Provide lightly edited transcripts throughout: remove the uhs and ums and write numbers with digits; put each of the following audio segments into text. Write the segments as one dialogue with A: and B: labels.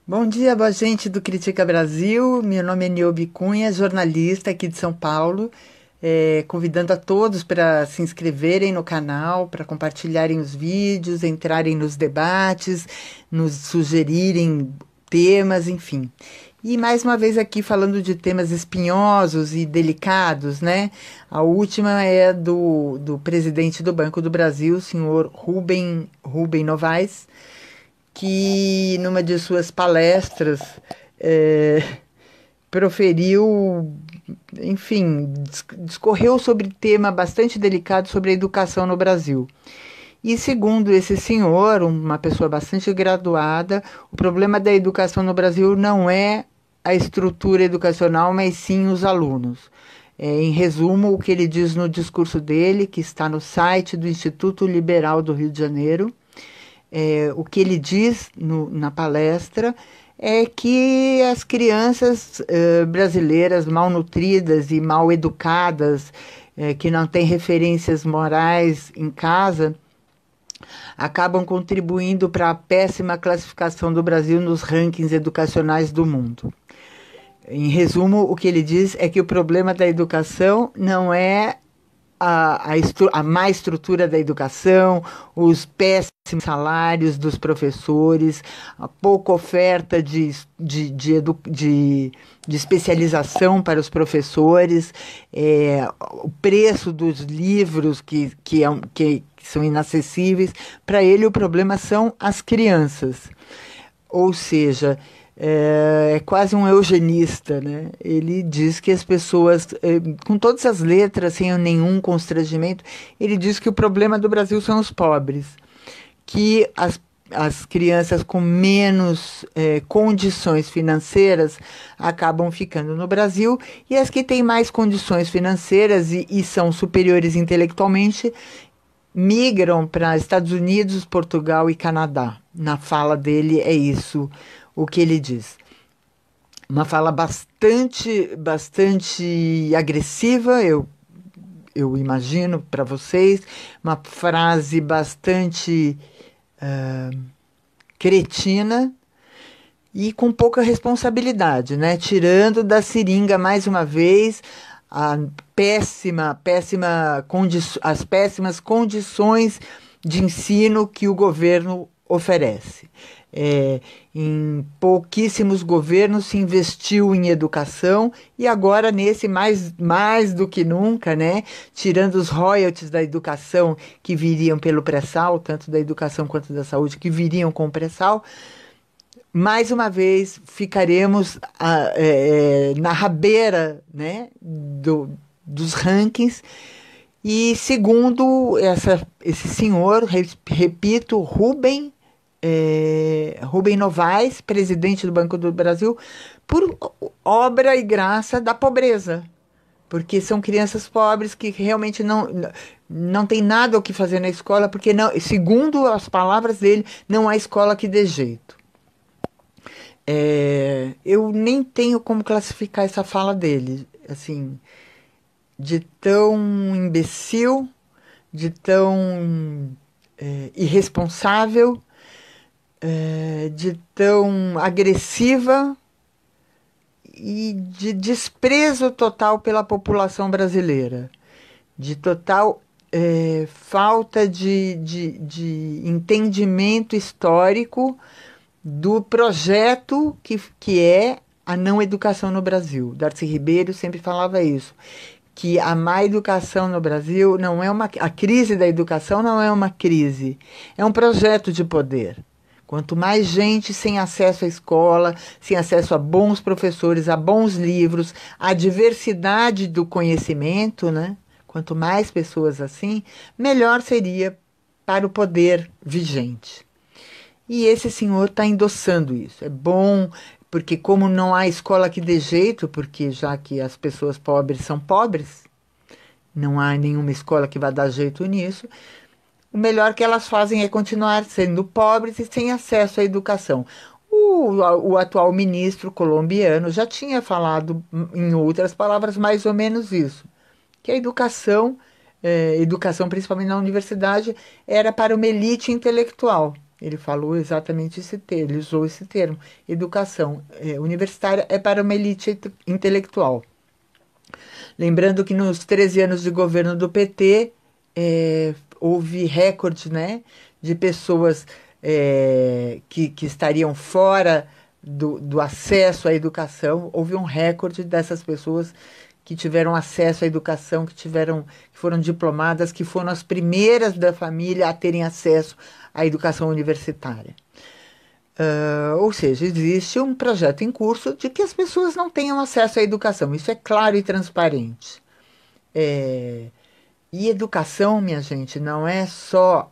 A: Bom dia, boa gente do Critica Brasil. Meu nome é Niobe Cunha, jornalista aqui de São Paulo, convidando a todos para se inscreverem no canal, para compartilharem os vídeos, entrarem nos debates, nos sugerirem temas, enfim. E mais uma vez aqui falando de temas espinhosos e delicados, né? A última é do presidente do Banco do Brasil, o senhor Rubem Novaes, que numa de suas palestras proferiu, enfim, discorreu sobre tema bastante delicado sobre a educação no Brasil. E segundo esse senhor, uma pessoa bastante graduada, o problema da educação no Brasil não é a estrutura educacional, mas sim os alunos. Em resumo, o que ele diz no discurso dele, que está no site do Instituto Liberal do Rio de Janeiro, o que ele diz na palestra é que as crianças brasileiras mal nutridas e mal educadas, que não têm referências morais em casa, acabam contribuindo para a péssima classificação do Brasil nos rankings educacionais do mundo. Em resumo, o que ele diz é que o problema da educação não é a má estrutura da educação, os péssimos salários dos professores, a pouca oferta de especialização para os professores, o preço dos livros que são inacessíveis. Para ele, o problema são as crianças. Ou seja, é quase um eugenista, né? Ele diz que as pessoas, com todas as letras, sem nenhum constrangimento, ele diz que o problema do Brasil são os pobres, que as crianças com menos condições financeiras acabam ficando no Brasil, e as que têm mais condições financeiras e são superiores intelectualmente migram para Estados Unidos, Portugal e Canadá. Na fala dele é isso o que ele diz. Uma fala bastante agressiva, eu imagino para vocês, uma frase bastante cretina e com pouca responsabilidade, né? Tirando da seringa mais uma vez as péssimas condições de ensino que o governo oferece. Em pouquíssimos governos se investiu em educação e agora nesse mais do que nunca, né? Tirando os royalties da educação que viriam pelo pré-sal, tanto da educação quanto da saúde, que viriam com o pré-sal, mais uma vez ficaremos na rabeira, né, dos rankings. E segundo esse senhor, repito, Rubem Novaes, presidente do Banco do Brasil, por obra e graça da pobreza, porque são crianças pobres que realmente não tem nada o que fazer na escola, porque não, segundo as palavras dele, não há escola que dê jeito. Eu nem tenho como classificar essa fala dele, assim, de tão imbecil, de tão irresponsável, de tão agressiva e de desprezo total pela população brasileira, de total falta de entendimento histórico do projeto que é a não educação no Brasil. Darcy Ribeiro sempre falava isso, que a má educação no Brasil não é a crise da educação não é uma crise, é um projeto de poder. Quanto mais gente sem acesso à escola, sem acesso a bons professores, a bons livros, a diversidade do conhecimento, né? Quanto mais pessoas assim, melhor seria para o poder vigente. E esse senhor está endossando isso. É bom, porque como não há escola que dê jeito, porque já que as pessoas pobres são pobres, não há nenhuma escola que vá dar jeito nisso, o melhor que elas fazem é continuar sendo pobres e sem acesso à educação. O atual ministro colombiano já tinha falado, em outras palavras, mais ou menos isso, que a educação educação, principalmente na universidade, era para uma elite intelectual. Ele falou exatamente esse termo, ele usou esse termo. Educação universitária é para uma elite intelectual. Lembrando que nos 13 anos de governo do PT, houve recorde, né, de pessoas que estariam fora do acesso à educação. Houve um recorde dessas pessoas que tiveram acesso à educação, que foram diplomadas, que foram as primeiras da família a terem acesso à educação universitária. Ou seja, existe um projeto em curso de que as pessoas não tenham acesso à educação. Isso é claro e transparente. E educação, minha gente, não é só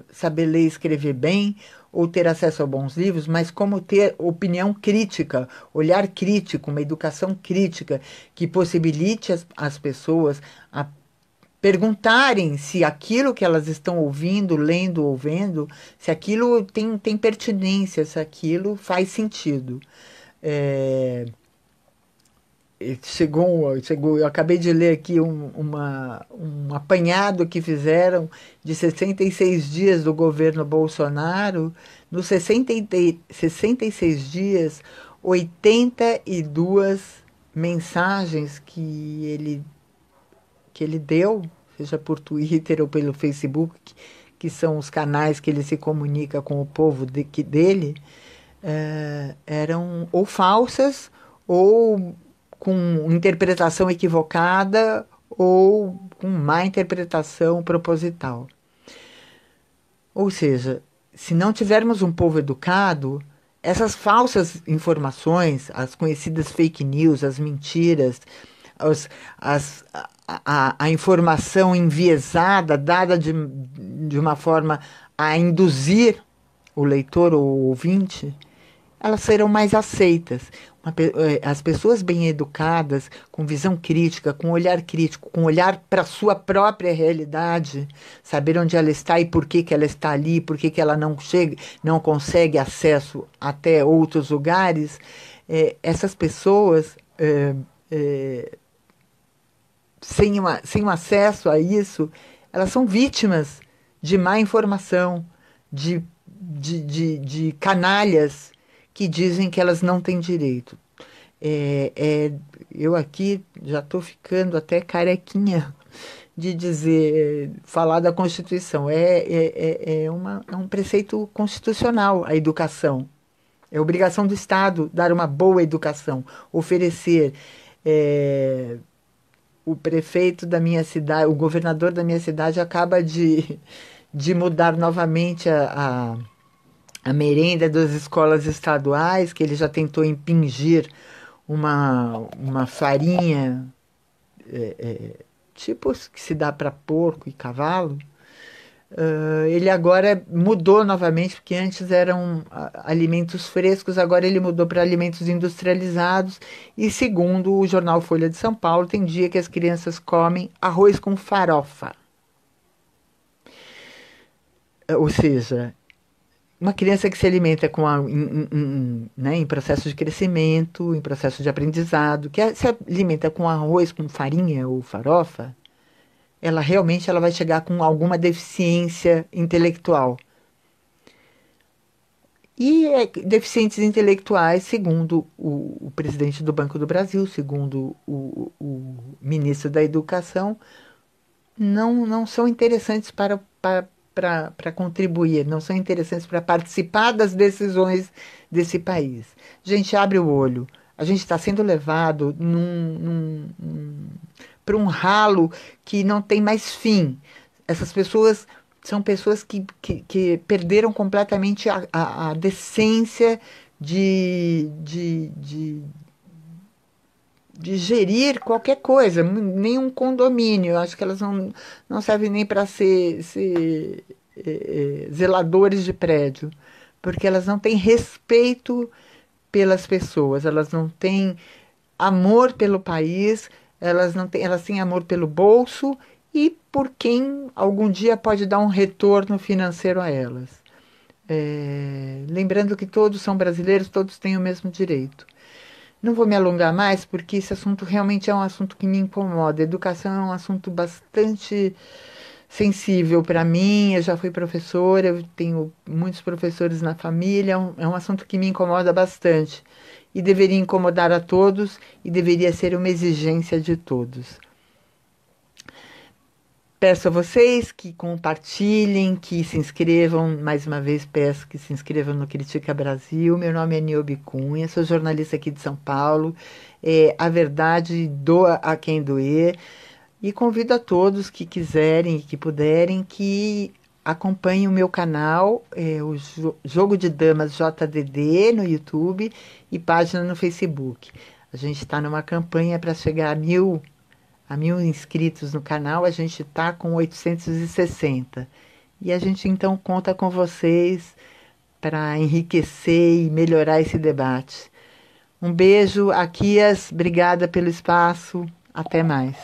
A: saber ler e escrever bem ou ter acesso a bons livros, mas como ter opinião crítica, olhar crítico, uma educação crítica que possibilite as pessoas a perguntarem se aquilo que elas estão ouvindo, lendo ou vendo, se aquilo tem pertinência, se aquilo faz sentido. É, eu acabei de ler aqui um apanhado que fizeram de 66 dias do governo Bolsonaro. Nos 66 dias, 82 mensagens que ele deu, seja por Twitter ou pelo Facebook, que são os canais que ele se comunica com o povo dele, eram ou falsas ou com interpretação equivocada ou com má interpretação proposital. Ou seja, se não tivermos um povo educado, essas falsas informações, as conhecidas fake news, as mentiras, a informação enviesada, dada de uma forma a induzir o leitor ou o ouvinte, elas serão mais aceitas. As pessoas bem educadas, com visão crítica, com olhar crítico, com olhar para a sua própria realidade, saber onde ela está e por que ela está ali, por que ela não consegue acesso até outros lugares, essas pessoas, sem um acesso a isso, elas são vítimas de má informação, de canalhas que dizem que elas não têm direito. Eu aqui já estou ficando até carequinha de falar da Constituição. É um preceito constitucional a educação. É obrigação do Estado dar uma boa educação, oferecer. O prefeito da minha cidade, o governador da minha cidade acaba de mudar novamente a merenda das escolas estaduais, que ele já tentou impingir uma farinha tipo que se dá para porco e cavalo. Ele agora mudou novamente, porque antes eram alimentos frescos, agora ele mudou para alimentos industrializados. E segundo o jornal Folha de São Paulo, tem dia que as crianças comem arroz com farofa. Ou seja, uma criança que se alimenta em processo de crescimento, em processo de aprendizado, que se alimenta com arroz, com farinha ou farofa, ela realmente vai chegar com alguma deficiência intelectual. E deficientes intelectuais, segundo o presidente do Banco do Brasil, segundo o ministro da Educação, não são interessantes para contribuir, não são interessantes para participar das decisões desse país. A gente abre o olho, a gente está sendo levado para um ralo que não tem mais fim. Essas pessoas são pessoas que perderam completamente a decência de gerir qualquer coisa, nem um condomínio. Eu acho que elas não servem nem para ser zeladores de prédio, porque elas não têm respeito pelas pessoas, elas não têm amor pelo país, elas têm amor pelo bolso e por quem algum dia pode dar um retorno financeiro a elas. Lembrando que todos são brasileiros, todos têm o mesmo direito. Não vou me alongar mais, porque esse assunto realmente é um assunto que me incomoda. Educação é um assunto bastante sensível para mim. Eu já fui professora, eu tenho muitos professores na família. É um assunto que me incomoda bastante. E deveria incomodar a todos e deveria ser uma exigência de todos. Peço a vocês que compartilhem, que se inscrevam. Mais uma vez, peço que se inscrevam no Critica Brasil. Meu nome é Niobe Cunha, sou jornalista aqui de São Paulo. A verdade doa a quem doer. E convido a todos que quiserem e que puderem que acompanhem o meu canal, o Jogo de Damas JDD no YouTube e página no Facebook. A gente está numa campanha para chegar a mil inscritos no canal. A gente está com 860. E a gente então conta com vocês para enriquecer e melhorar esse debate. Um beijo, Aquias, obrigada pelo espaço. Até mais.